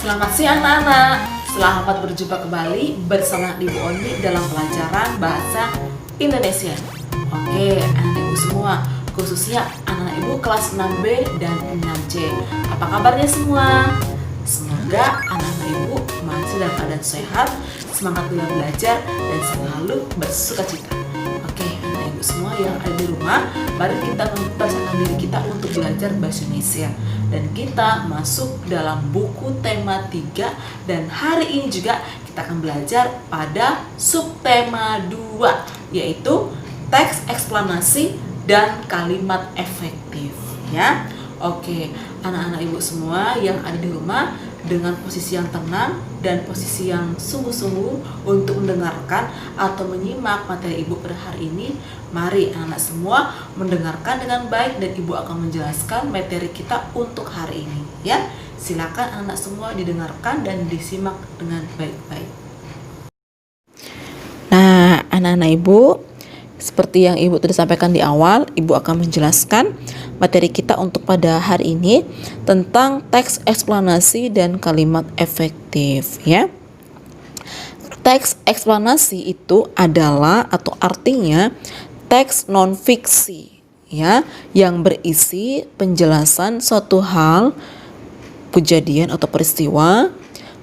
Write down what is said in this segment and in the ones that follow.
Selamat siang anak-anak. Selamat berjumpa kembali bersama Ibu Oni dalam pelajaran bahasa Indonesia. Oke, anak ibu semua, khususnya anak ibu kelas 6B dan 6C. Apa kabarnya semua? Semoga anak-anak ibu masih dalam keadaan sehat, semangat dalam belajar, dan selalu bersukacita. Oke, anak ibu semua yang ada di rumah, mari kita mempersiapkan diri kita untuk belajar bahasa Indonesia. Dan kita masuk dalam buku tema 3, dan hari ini juga kita akan belajar pada subtema 2, yaitu teks eksplanasi dan kalimat efektif, ya. Oke, anak-anak ibu semua yang ada di rumah, dengan posisi yang tenang dan posisi yang sungguh-sungguh untuk mendengarkan atau menyimak materi ibu pada hari ini. Mari anak-anak semua mendengarkan dengan baik dan ibu akan menjelaskan materi kita untuk hari ini, ya. Silakan anak semua didengarkan dan disimak dengan baik-baik. Nah, anak-anak ibu, seperti yang ibu tadi sampaikan di awal, ibu akan menjelaskan materi kita untuk pada hari ini tentang teks eksplanasi dan kalimat efektif, ya. Teks eksplanasi itu adalah atau artinya teks non-fiksi, ya, yang berisi penjelasan suatu hal, kejadian atau peristiwa,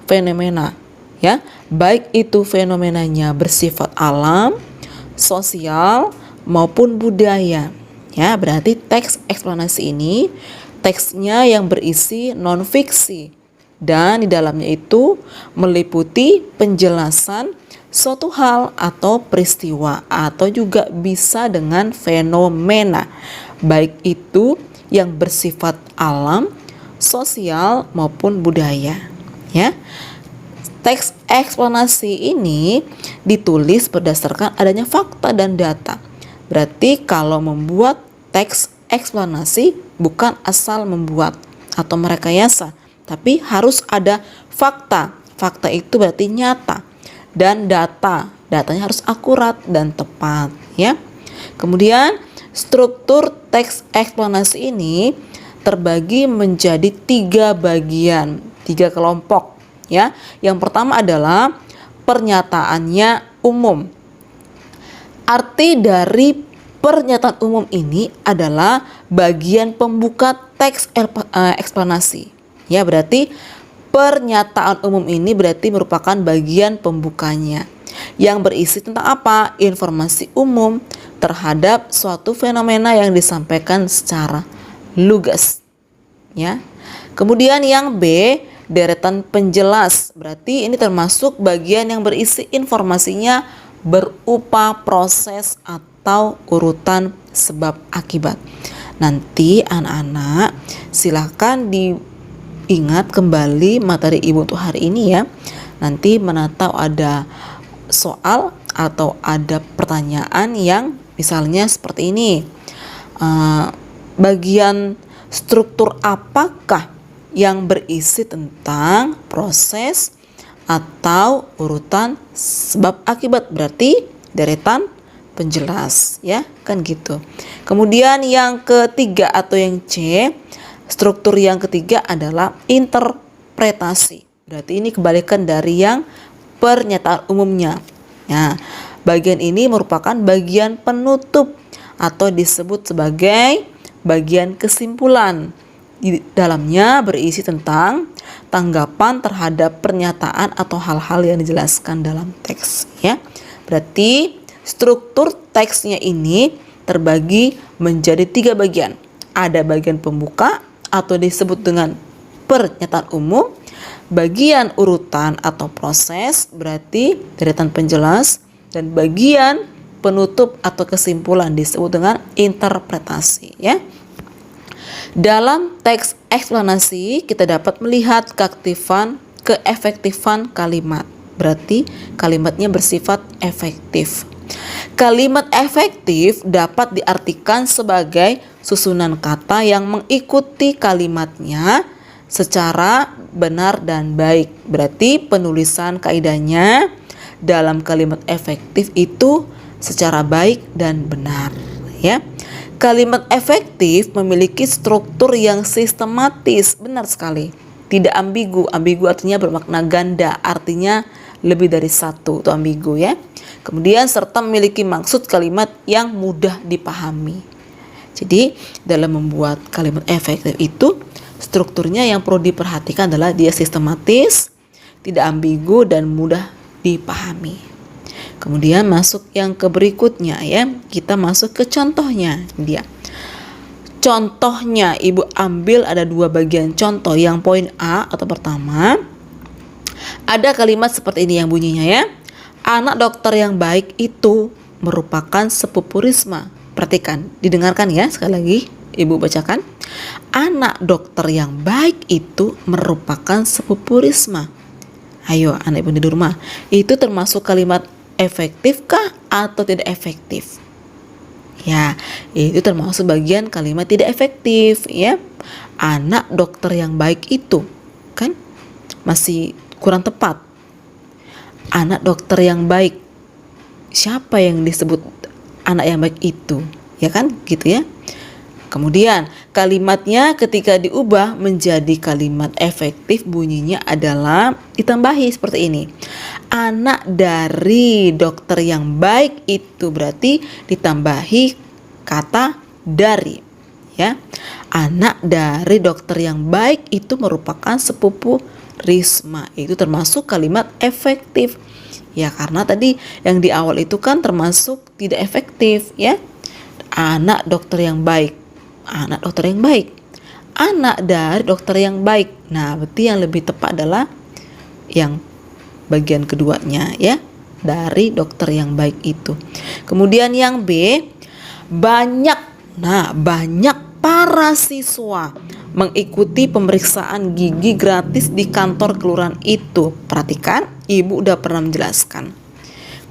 fenomena, ya, baik itu fenomenanya bersifat alam, sosial maupun budaya, ya. Berarti teks eksplanasi ini teksnya yang berisi non-fiksi dan di dalamnya itu meliputi penjelasan suatu hal atau peristiwa atau juga bisa dengan fenomena, baik itu yang bersifat alam, sosial maupun budaya, ya. Teks eksplanasi ini ditulis berdasarkan adanya fakta dan data. Berarti kalau membuat teks eksplanasi bukan asal membuat atau merekayasa, tapi harus ada fakta. Fakta itu berarti nyata, dan datanya harus akurat dan tepat, ya. Kemudian struktur teks eksplanasi ini terbagi menjadi 3 bagian, 3 kelompok, ya. Yang pertama adalah pernyataannya umum. Arti dari pernyataan umum ini adalah bagian pembuka teks eksplanasi, ya. Berarti pernyataan umum ini berarti merupakan bagian pembukanya yang berisi tentang apa? Informasi umum terhadap suatu fenomena yang disampaikan secara lugas, ya. Kemudian yang B, deretan penjelas. Berarti ini termasuk bagian yang berisi informasinya berupa proses atau urutan sebab akibat. Nanti anak-anak silakan diingat kembali materi ibu untuk hari ini, ya. Nanti mana tahu ada soal atau ada pertanyaan yang misalnya seperti ini. Bagian struktur apakah yang berisi tentang proses atau urutan sebab akibat? Berarti deretan penjelas, ya, kan gitu. Kemudian yang ketiga atau yang C, struktur yang ketiga adalah interpretasi. Berarti ini kebalikan dari yang pernyataan umumnya. Nah, bagian ini merupakan bagian penutup atau disebut sebagai bagian kesimpulan. Di dalamnya berisi tentang tanggapan terhadap pernyataan atau hal-hal yang dijelaskan dalam teks, ya. Berarti struktur teksnya ini terbagi menjadi 3 bagian. Ada bagian pembuka atau disebut dengan pernyataan umum, bagian urutan atau proses berarti deretan penjelas, dan bagian penutup atau kesimpulan disebut dengan interpretasi, ya. Dalam teks eksplanasi kita dapat melihat keefektifan kalimat. Berarti kalimatnya bersifat efektif. Kalimat efektif dapat diartikan sebagai susunan kata yang mengikuti kalimatnya secara benar dan baik. Berarti penulisan kaidahnya dalam kalimat efektif itu secara baik dan benar, ya. Kalimat efektif memiliki struktur yang sistematis, benar sekali. Tidak ambigu. Ambigu artinya bermakna ganda, artinya lebih dari satu, itu ambigu ya. Kemudian serta memiliki maksud kalimat yang mudah dipahami. Jadi dalam membuat kalimat efektif itu strukturnya yang perlu diperhatikan adalah dia sistematis, tidak ambigu, dan mudah dipahami. Kemudian masuk yang ke berikutnya ya. Kita masuk ke contohnya dia. Contohnya ibu ambil ada 2 bagian contoh. Yang poin A atau pertama, ada kalimat seperti ini yang bunyinya ya. Anak dokter yang baik itu merupakan sepupu Risma. Perhatikan, didengarkan ya sekali lagi ibu bacakan. Anak dokter yang baik itu merupakan sepupu Risma. Ayo anak ibu di rumah, itu termasuk kalimat efektifkah atau tidak efektif? Ya, itu termasuk bagian kalimat tidak efektif ya. Anak dokter yang baik itu kan masih kurang tepat. Anak dokter yang baik, siapa yang disebut anak yang baik itu? Ya kan gitu ya. Kemudian kalimatnya ketika diubah menjadi kalimat efektif bunyinya adalah ditambahi seperti ini. Anak dari dokter yang baik itu berarti ditambahi kata dari ya. Anak dari dokter yang baik itu merupakan sepupu Risma. Itu termasuk kalimat efektif. Ya karena tadi yang di awal itu kan termasuk tidak efektif ya. Anak dokter yang baik. Anak dokter yang baik. Anak dari dokter yang baik. Nah, berarti yang lebih tepat adalah yang bagian keduanya ya. Dari dokter yang baik itu. Kemudian yang B, banyak. Nah, banyak para siswa mengikuti pemeriksaan gigi gratis di kantor kelurahan itu. Perhatikan, ibu udah pernah menjelaskan.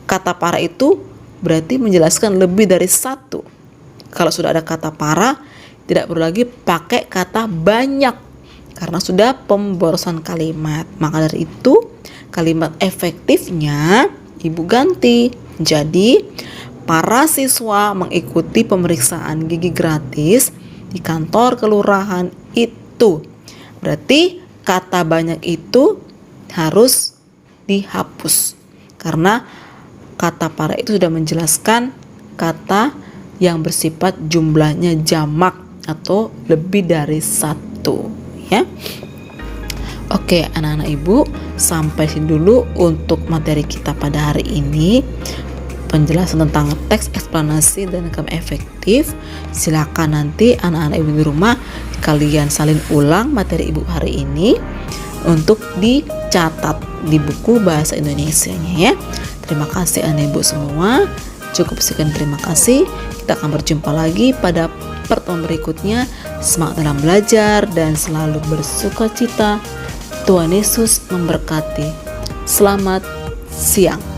Kata para itu berarti menjelaskan lebih dari satu. Kalau sudah ada kata para, tidak perlu lagi pakai kata banyak karena sudah pemborosan kalimat. Maka dari itu kalimat efektifnya ibu ganti jadi para siswa mengikuti pemeriksaan gigi gratis di kantor kelurahan itu. Berarti kata banyak itu harus dihapus karena kata para itu sudah menjelaskan kata yang bersifat jumlahnya jamak atau lebih dari satu ya. Oke anak-anak ibu, sampai sini dulu untuk materi kita pada hari ini. Penjelasan tentang teks eksplanasi dan kalimat efektif. Silakan nanti anak-anak ibu di rumah kalian salin ulang materi ibu hari ini untuk dicatat di buku bahasa Indonesianya ya. Terima kasih anak ibu semua. Cukup sekian, terima kasih. Kita akan berjumpa lagi pada pertemuan berikutnya. Semangat dalam belajar dan selalu bersukacita. Tuhan Yesus memberkati. Selamat siang.